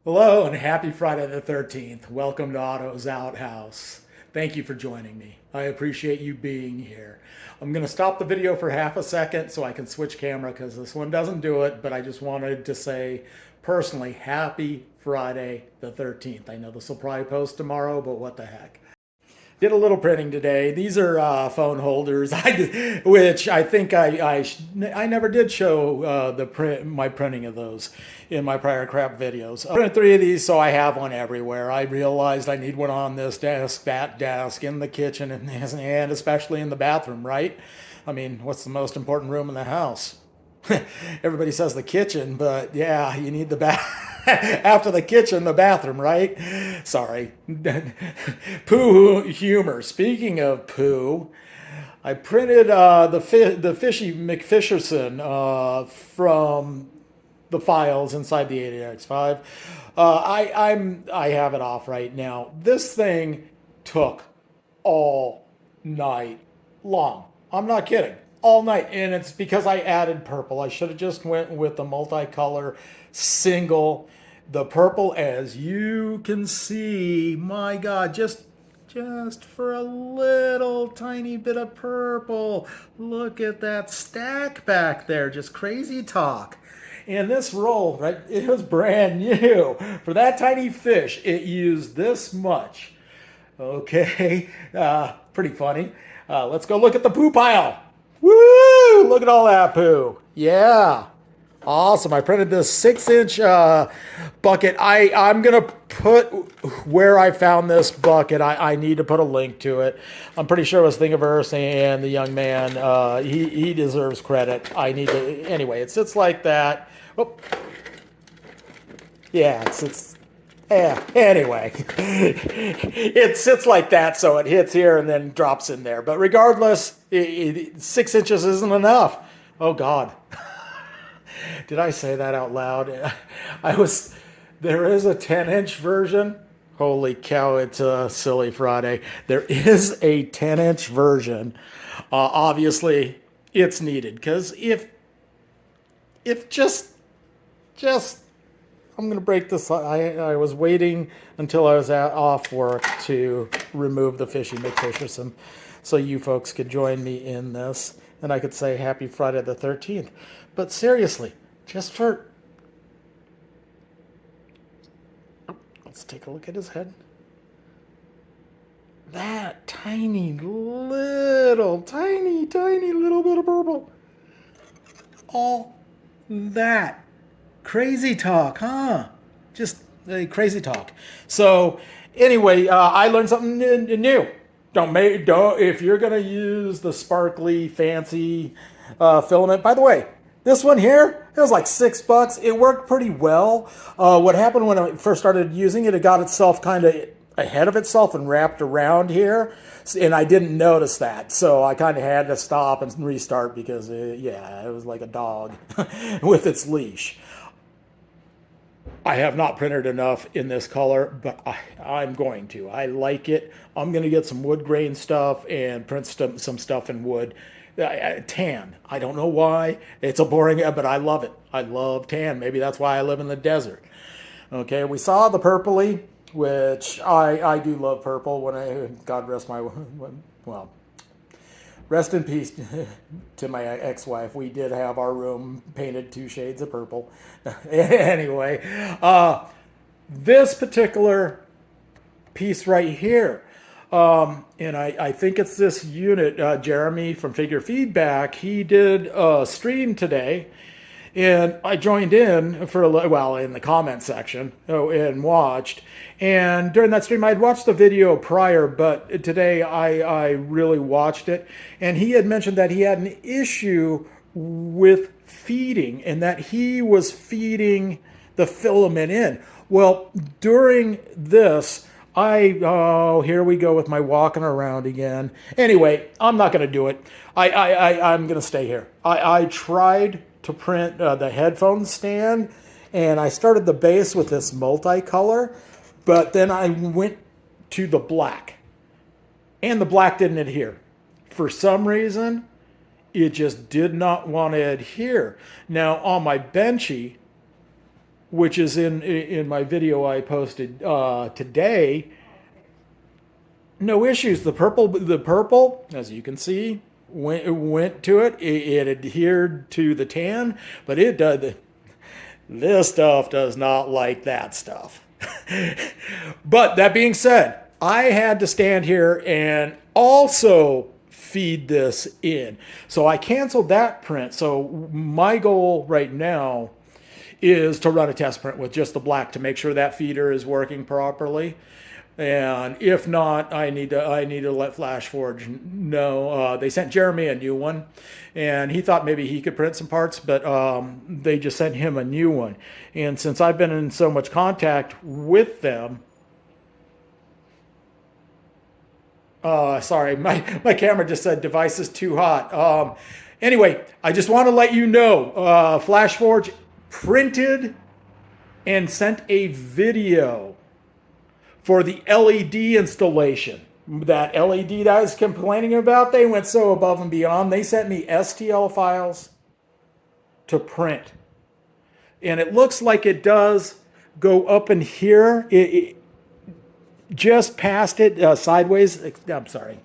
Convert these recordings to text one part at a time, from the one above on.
Hello and happy Friday the 13th. Welcome to Otto's Outhouse. Thank you for joining me. I appreciate you being here. I'm going to stop the video for half a second so I can switch camera because this one doesn't do it, but I just wanted to say personally, happy Friday the 13th. I know this will probably post tomorrow, but what the heck. Did a little printing today. These are phone holders, which I think I never did show my printing of those in my prior crap videos. I printed three of these, so I have one everywhere. I realized I need one on this desk, that desk, in the kitchen, and especially in the bathroom. Right? I mean, what's the most important room in the house? Everybody says the kitchen, but yeah, you need the bath. After the kitchen, the bathroom, right? Sorry. Poo humor. Speaking of poo, I printed the Fishy McFisherson from the files inside the 80X5. I have it off right now. This thing took all night long. I'm not kidding. All night, and it's because I added purple. I should have just went with the multicolor single. The purple, as you can see, my God, just for a little tiny bit of purple. Look at that stack back there, just crazy talk. And this roll, right, it was brand new. For that tiny fish, it used this much. Okay, pretty funny. Let's go look at the poo pile. Woo! Look at all that poo. Yeah. Awesome. I printed this 6-inch bucket. I'm going to put where I found this bucket. I need to put a link to it. I'm pretty sure it was Thingiverse, and the young man, he deserves credit. I need to, anyway, it sits like that. Oh, yeah, yeah, anyway, it sits like that, so it hits here and then drops in there. But regardless, 6 inches isn't enough. Oh, God. Did I say that out loud? There is a 10-inch version. Holy cow, it's a silly Friday. There is a 10-inch version. Obviously, it's needed because if just I'm going to break this. I was waiting until I was off work to remove the Fishy McFisherson so you folks could join me in this and I could say happy Friday the 13th. But seriously, let's take a look at his head. That tiny little bit of purple. All that. Crazy talk, huh? Just crazy talk. So, anyway, I learned something new. Don't if you're gonna use the sparkly, fancy filament. By the way, this one here, it was like $6. It worked pretty well. What happened when I first started using it? It got itself kind of ahead of itself and wrapped around here, and I didn't notice that, so I kind of had to stop and restart because yeah, it was like a dog with its leash. I have not printed enough in this color, but I'm going to. I like it. I'm going to get some wood grain stuff and print some stuff in wood. Tan. I don't know why. It's a boring, but I love it. I love tan. Maybe that's why I live in the desert. Okay, we saw the purpley, which I do love purple. God rest my, well, rest in peace to my ex-wife. We did have our room painted 2 shades of purple. Anyway, this particular piece right here, and I think it's this unit, Jeremy from Figure Feedback, he did a stream today, and I joined in for in the comment section and watched. And during that stream, I'd watched the video prior, but today I really watched it. And he had mentioned that he had an issue with feeding and that he was feeding the filament in. Well, during this, here we go with my walking around again. Anyway, I'm not going to do it. I'm going to stay here. I tried to print the headphone stand, and I started the base with this multicolor, but then I went to the black, and the black didn't adhere. For some reason, it just did not want to adhere. Now, on my benchy, which is in my video I posted today. No issues. The purple, as you can see, went to it. It adhered to the tan, but it does. This stuff does not like that stuff. But that being said, I had to stand here and also feed this in. So I canceled that print. So my goal right now is to run a test print with just the black to make sure that feeder is working properly. And if not, I need to let Flashforge know. They sent Jeremy a new one, and he thought maybe he could print some parts, but they just sent him a new one. And since I've been in so much contact with them, sorry, my camera just said device is too hot. Anyway, I just want to let you know, Flashforge printed and sent a video for the LED installation. That LED that I was complaining about, they went so above and beyond. They sent me STL files to print. And it looks like it does go up in here. It just past it, sideways. I'm sorry.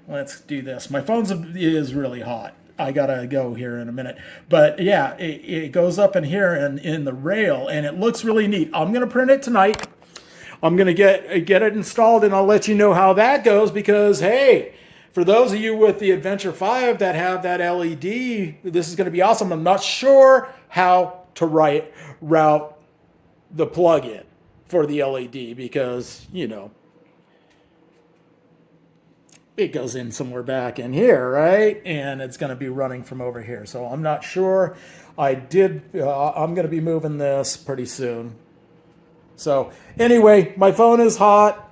Let's do this. My phone is really hot. I gotta go here in a minute. But yeah, it goes up in here and in the rail, and it looks really neat. I'm gonna print it tonight. I'm going to get it installed, and I'll let you know how that goes because, hey, for those of you with the Adventure 5 that have that LED, this is going to be awesome. I'm not sure how to route the plug-in for the LED because, you know, it goes in somewhere back in here, right? And it's going to be running from over here. So I'm not sure. I'm going to be moving this pretty soon. So anyway, my phone is hot.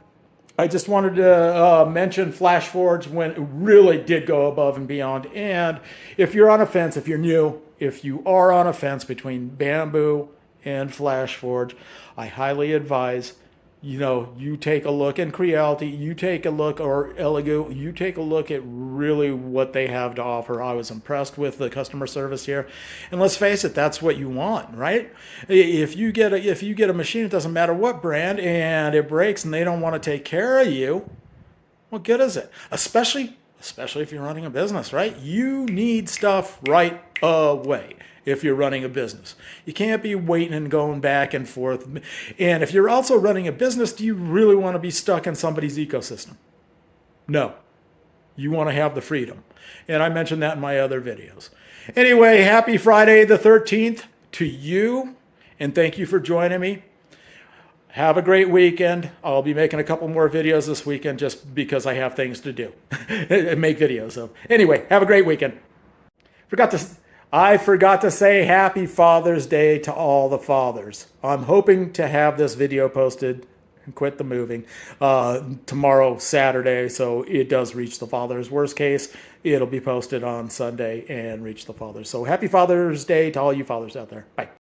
I just wanted to mention Flashforge when it really did go above and beyond. And if you're on a fence, if you're new, if you are on a fence between Bamboo and Flashforge, I highly advise, you take a look in Creality, you take a look, or Elegoo, you take a look at really what they have to offer. I was impressed with the customer service here. And let's face it, that's what you want, right? If you get a machine, it doesn't matter what brand, and it breaks and they don't want to take care of you, what good is it? Especially if you're running a business, right? You need stuff right away. If you're running a business, you can't be waiting and going back and forth. And if you're also running a business, do you really want to be stuck in somebody's ecosystem? No, you want to have the freedom. And I mentioned that in my other videos. Anyway, happy Friday the 13th to you. And thank you for joining me. Have a great weekend. I'll be making a couple more videos this weekend just because I have things to do and make videos of. Anyway, have a great weekend. I forgot to say happy Father's Day to all the fathers. I'm hoping to have this video posted, quit the moving, tomorrow, Saturday, so it does reach the fathers. Worst case, it'll be posted on Sunday and reach the fathers. So happy Father's Day to all you fathers out there. Bye.